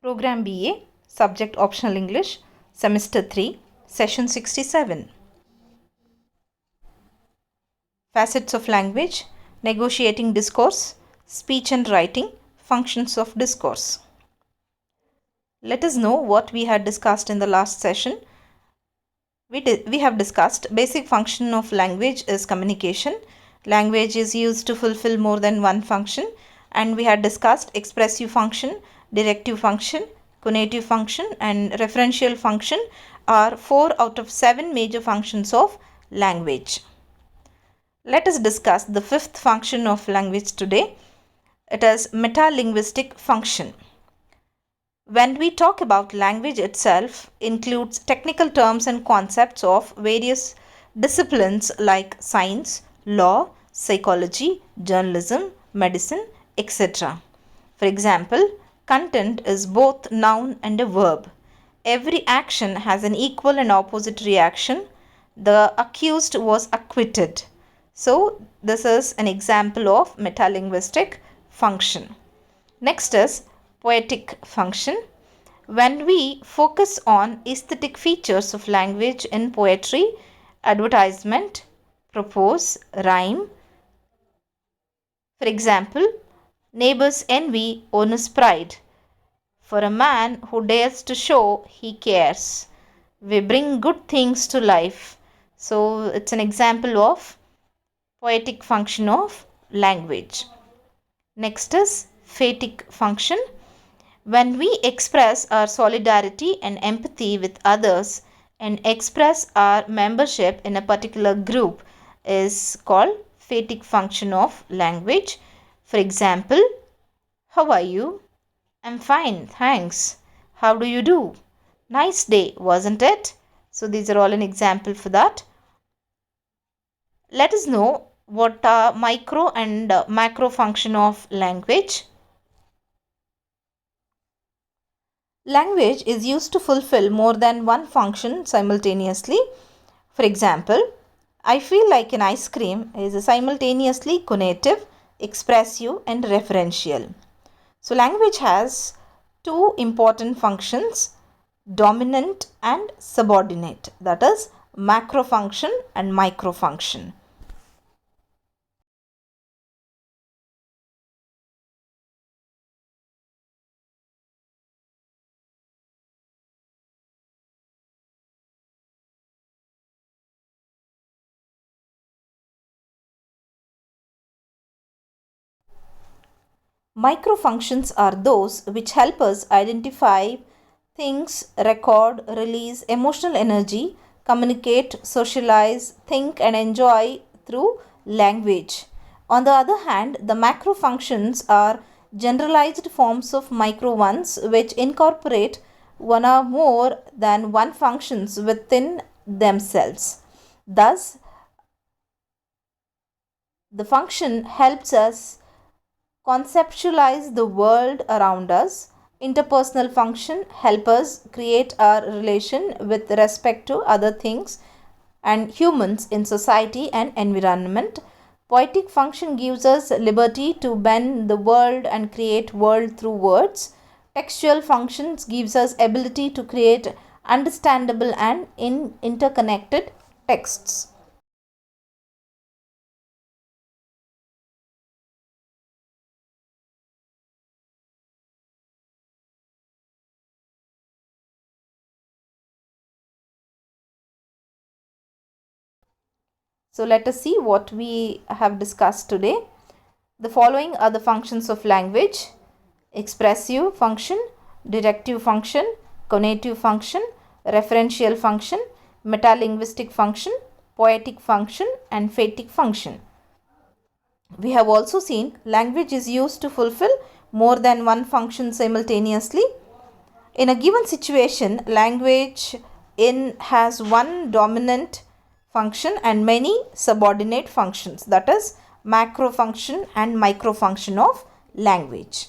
Program BA, Subject Optional English, Semester 3, Session 67. Facets of language, negotiating discourse, speech and writing, functions of discourse. Let us know what we had discussed in the last session. We have discussed basic function of language is communication. Language is used to fulfill more than one function, and we had discussed expressive function, directive function, conative function and referential function are 4 out of 7 major functions of language. Let us discuss the 5th function of language today. It is metalinguistic function. When we talk about language itself, includes technical terms and concepts of various disciplines like science, law, psychology, journalism, medicine, etc. For example, content is both noun and a verb. Every action has an equal and opposite reaction. The accused was acquitted. So, this is an example of metalinguistic function. Next is poetic function. When we focus on aesthetic features of language in poetry, advertisement, prose, rhyme. For example, neighbors envy owner's pride. For a man who dares to show he cares, we bring good things to life. So it's an example of poetic function of language. Next is phatic function. When we express our solidarity and empathy with others and express our membership in a particular group is called phatic function of language. For example, how are you? I'm fine, thanks. How do you do? Nice day, wasn't it? So these are all an example for that. Let us know what are micro and macro function of language. Language is used to fulfill more than one function simultaneously. For example, I feel like an ice cream is simultaneously conative, expressive and referential. So language has two important functions, dominant and subordinate, that is macro function and micro function. Microfunctions are those which help us identify things, record, release emotional energy, communicate, socialize, think and enjoy through language. On the other hand, the macro functions are generalized forms of micro ones which incorporate one or more than one functions within themselves. Thus, the function helps us conceptualize the world around us. Interpersonal function help us create our relation with respect to other things and humans in society and environment. Poetic function gives us liberty to bend the world and create world through words. Textual functions gives us ability to create understandable and interconnected texts. So let us see what we have discussed today. The following are the functions of language: expressive function, directive function, conative function, referential function, metalinguistic function, poetic function and phatic function. We have also seen language is used to fulfill more than one function simultaneously. In a given situation, language has one dominant function and many subordinate functions, that is macro function and micro function of language.